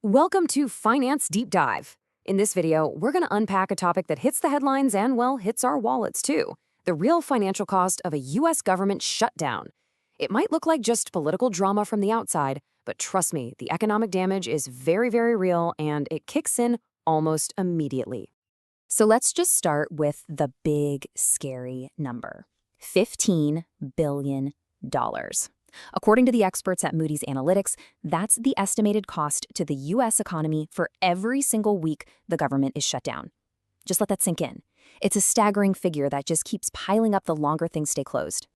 Welcome to Finance Deep Dive. In this video, we're going to unpack a topic that hits the headlines and, well, hits our wallets too. The real financial cost of a U.S. government shutdown. It might look like just political drama from the outside, but trust me, the economic damage is very, very real and it kicks in almost immediately. So let's just start with the big, scary number, $15 billion. According to the experts at Moody's Analytics, that's the estimated cost to the U.S. economy for every single week the government is shut down. Just let that sink in. It's a staggering figure that just keeps piling up the longer things stay closed.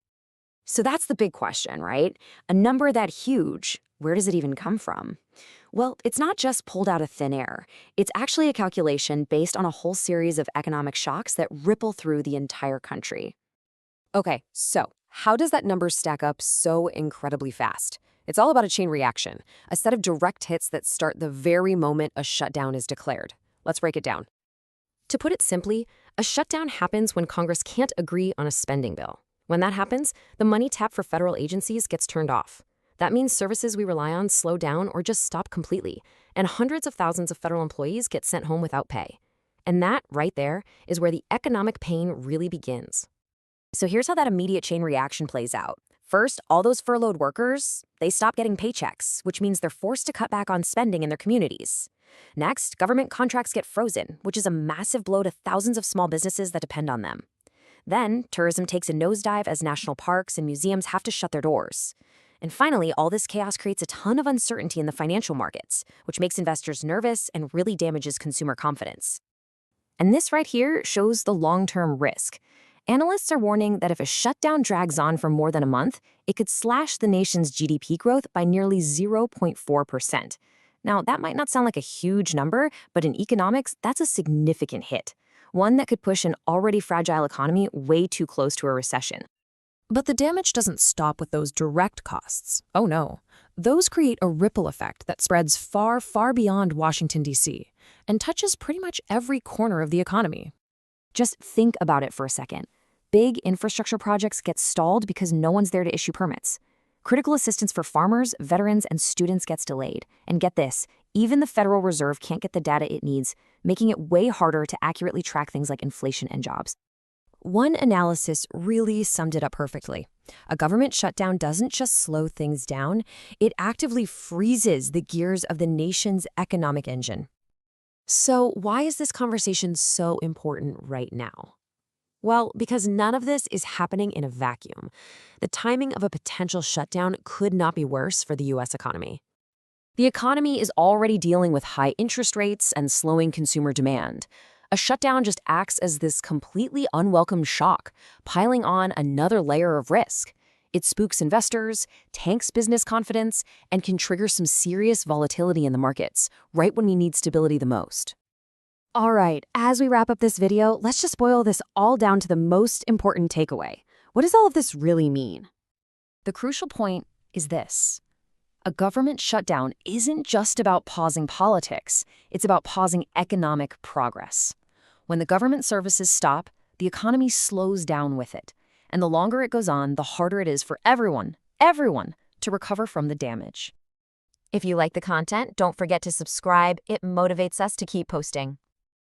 So that's the big question, right? A number that huge, where does it even come from? Well, it's not just pulled out of thin air. It's actually a calculation based on a whole series of economic shocks that ripple through the entire country. Okay, so how does that number stack up so incredibly fast? It's all about a chain reaction, a set of direct hits that start the very moment a shutdown is declared. Let's break it down. To put it simply, a shutdown happens when Congress can't agree on a spending bill. When that happens, the money tap for federal agencies gets turned off. That means services we rely on slow down or just stop completely, and hundreds of thousands of federal employees get sent home without pay. And that, right there, is where the economic pain really begins. So here's how that immediate chain reaction plays out. First, all those furloughed workers, they stop getting paychecks, which means they're forced to cut back on spending in their communities. Next, government contracts get frozen, which is a massive blow to thousands of small businesses that depend on them. Then, tourism takes a nosedive as national parks and museums have to shut their doors. And finally, all this chaos creates a ton of uncertainty in the financial markets, which makes investors nervous and really damages consumer confidence. And this right here shows the long-term risk. Analysts are warning that if a shutdown drags on for more than a month, it could slash the nation's GDP growth by nearly 0.4%. Now, that might not sound like a huge number, but in economics, that's a significant hit, one that could push an already fragile economy way too close to a recession. But the damage doesn't stop with those direct costs. Oh no. Those create a ripple effect that spreads far, far beyond Washington, D.C., and touches pretty much every corner of the economy. Just think about it for a second. Big infrastructure projects get stalled because no one's there to issue permits. Critical assistance for farmers, veterans, and students gets delayed. And get this, even the Federal Reserve can't get the data it needs, making it way harder to accurately track things like inflation and jobs. One analysis really summed it up perfectly. A government shutdown doesn't just slow things down, it actively freezes the gears of the nation's economic engine. So why is this conversation so important right now? Well, because none of this is happening in a vacuum. The timing of a potential shutdown could not be worse for the U.S. economy. The economy is already dealing with high interest rates and slowing consumer demand. A shutdown just acts as this completely unwelcome shock, piling on another layer of risk. It spooks investors, tanks business confidence, and can trigger some serious volatility in the markets, right when we need stability the most. All right, as we wrap up this video, let's just boil this all down to the most important takeaway. What does all of this really mean? The crucial point is this. A government shutdown isn't just about pausing politics, it's about pausing economic progress. When the government services stop, the economy slows down with it. And the longer it goes on, the harder it is for everyone to recover from the damage. If you like the content, don't forget to subscribe. It motivates us to keep posting.